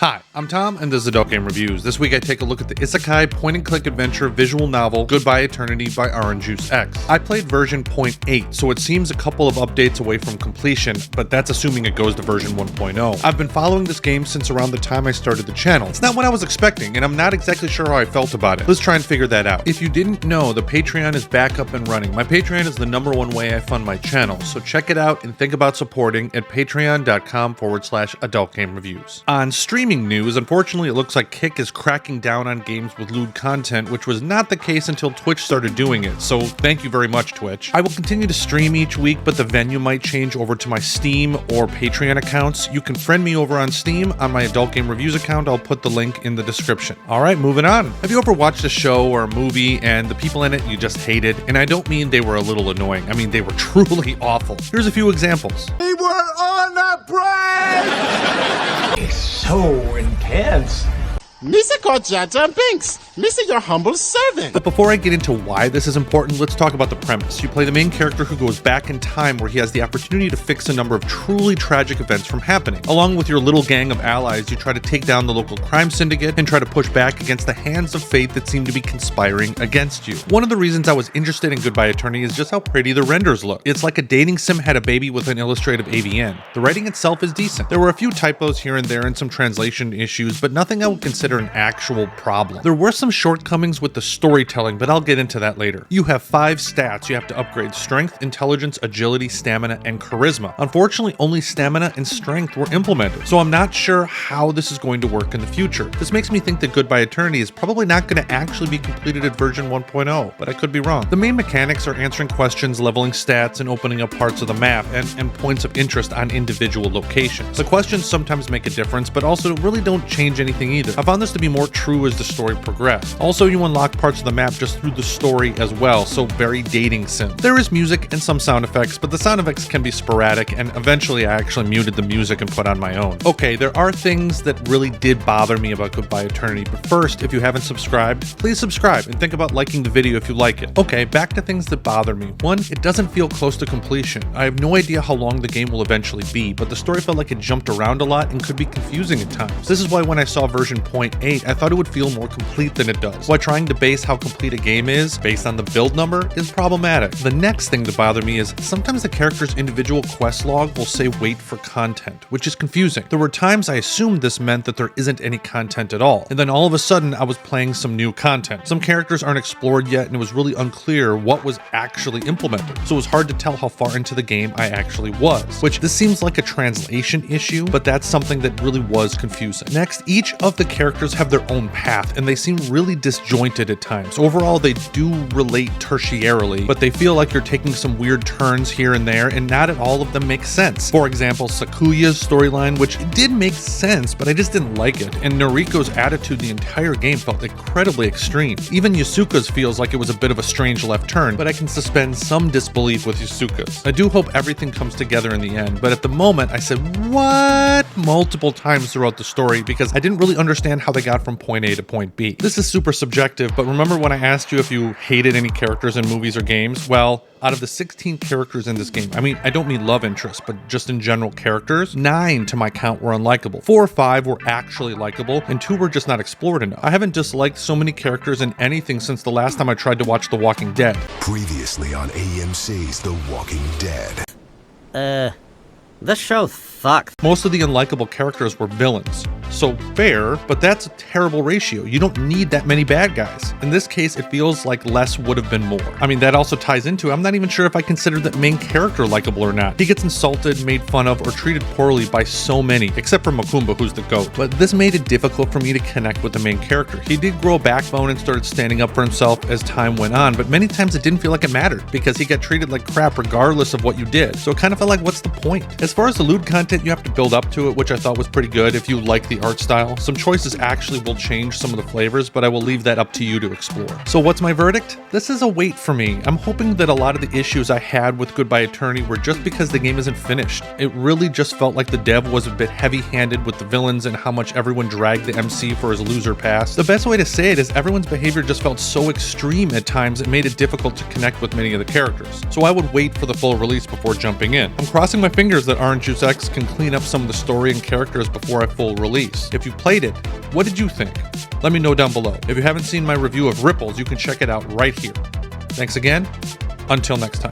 Hi, I'm Tom, and this is Adult Game Reviews. This week I take a look at the isekai point-and-click adventure visual novel Goodbye Eternity by RngeusX. I played version 0.8, so it seems a couple of updates away from completion, but that's assuming it goes to version 1.0. I've been following this game since around the time I started the channel. It's not what I was expecting, and I'm not exactly sure how I felt about it. Let's try and figure that out. If you didn't know, the Patreon is back up and running. My Patreon is the #1 way I fund my channel, so check it out and think about supporting at patreon.com/adultgamereviews. On streaming news, unfortunately it looks like Kick is cracking down on games with lewd content, which was not the case until Twitch started doing it, so thank you very much, Twitch. I will continue to stream each week, but the venue might change over to my Steam or Patreon accounts. You can friend me over on Steam on my Adult Game Reviews account. I'll put the link in the description. Alright, moving on. Have you ever watched a show or a movie and the people in it you just hated? And I don't mean they were a little annoying, I mean they were truly awful. Here's a few examples. We were on a break! It's so intense. Missa Kojata and Binks, Missa your humble servant. But before I get into why this is important, let's talk about the premise. You play the main character who goes back in time where he has the opportunity to fix a number of truly tragic events from happening. Along with your little gang of allies, you try to take down the local crime syndicate and try to push back against the hands of fate that seem to be conspiring against you. One of the reasons I was interested in Goodbye Eternity is just how pretty the renders look. It's like a dating sim had a baby with an illustrative AVN. The writing itself is decent. There were a few typos here and there and some translation issues, but nothing I would consider an actual problem. There were some shortcomings with the storytelling, but I'll get into that later. You have 5 stats you have to upgrade: strength, intelligence, agility, stamina, and charisma. Unfortunately, only stamina and strength were implemented, so I'm not sure how this is going to work in the future. This makes me think that Goodbye Eternity is probably not going to actually be completed at version 1.0, but I could be wrong. The main mechanics are answering questions, leveling stats, and opening up parts of the map and points of interest on individual locations. The questions sometimes make a difference, but also really don't change anything either. I found this to be more true as the story progressed. Also, you unlock parts of the map just through the story as well, so very dating sim. There is music and some sound effects, but the sound effects can be sporadic, and eventually I actually muted the music and put on my own. Okay, there are things that really did bother me about Goodbye Eternity, but first, if you haven't subscribed, please subscribe and think about liking the video if you like it. Okay, back to things that bother me. One, it doesn't feel close to completion. I have no idea how long the game will eventually be, but the story felt like it jumped around a lot and could be confusing at times. This is why when I saw version 0.8, I thought it would feel more complete than it does. Why trying to base how complete a game is based on the build number is problematic. The next thing to bother me is sometimes the character's individual quest log will say wait for content, which is confusing. There were times I assumed this meant that there isn't any content at all, and then all of a sudden I was playing some new content. Some characters aren't explored yet, and it was really unclear what was actually implemented, so it was hard to tell how far into the game I actually was, which this seems like a translation issue, but that's something that really was confusing. Next, each of the characters have their own path, and they seem really disjointed at times. Overall, they do relate tertiarily, but they feel like you're taking some weird turns here and there, and not all of them make sense. For example, Sakuya's storyline, which did make sense, but I just didn't like it, and Noriko's attitude the entire game felt incredibly extreme. Even Yasuka's feels like it was a bit of a strange left turn, but I can suspend some disbelief with Yasuka's. I do hope everything comes together in the end, but at the moment I said, what? Multiple times throughout the story because I didn't really understand how they got from point A to point B. This is super subjective, but remember when I asked you if you hated any characters in movies or games? Well, out of the 16 characters in this game, I don't mean love interests, but just in general characters, 9 to my count were unlikable. 4 or 5 were actually likable, and 2 were just not explored enough. I haven't disliked so many characters in anything since the last time I tried to watch The Walking Dead. Previously on AMC's The Walking Dead. This show sucked. Most of the unlikable characters were villains. So fair, but that's a terrible ratio. You don't need that many bad guys. In this case, it feels like less would have been more. I mean, that also ties into, I'm not even sure if I consider that main character likable or not. He gets insulted, made fun of, or treated poorly by so many, except for Makumba, who's the GOAT. But this made it difficult for me to connect with the main character. He did grow a backbone and started standing up for himself as time went on, but many times it didn't feel like it mattered because he got treated like crap regardless of what you did. So it kind of felt like, what's the point? As far as the lewd content, you have to build up to it, which I thought was pretty good if you like the art style. Some choices actually will change some of the flavors, but I will leave that up to you to explore. So what's my verdict? This is a wait for me. I'm hoping that a lot of the issues I had with Goodbye Eternity were just because the game isn't finished. It really just felt like the dev was a bit heavy-handed with the villains and how much everyone dragged the MC for his loser pass. The best way to say it is everyone's behavior just felt so extreme at times it made it difficult to connect with many of the characters. So I would wait for the full release before jumping in. I'm crossing my fingers that RngeusX can clean up some of the story and characters before I full release. release. If you played it, what did you think? Let me know down below. If you haven't seen my review of Ripples, you can check it out right here. Thanks again. Until next time.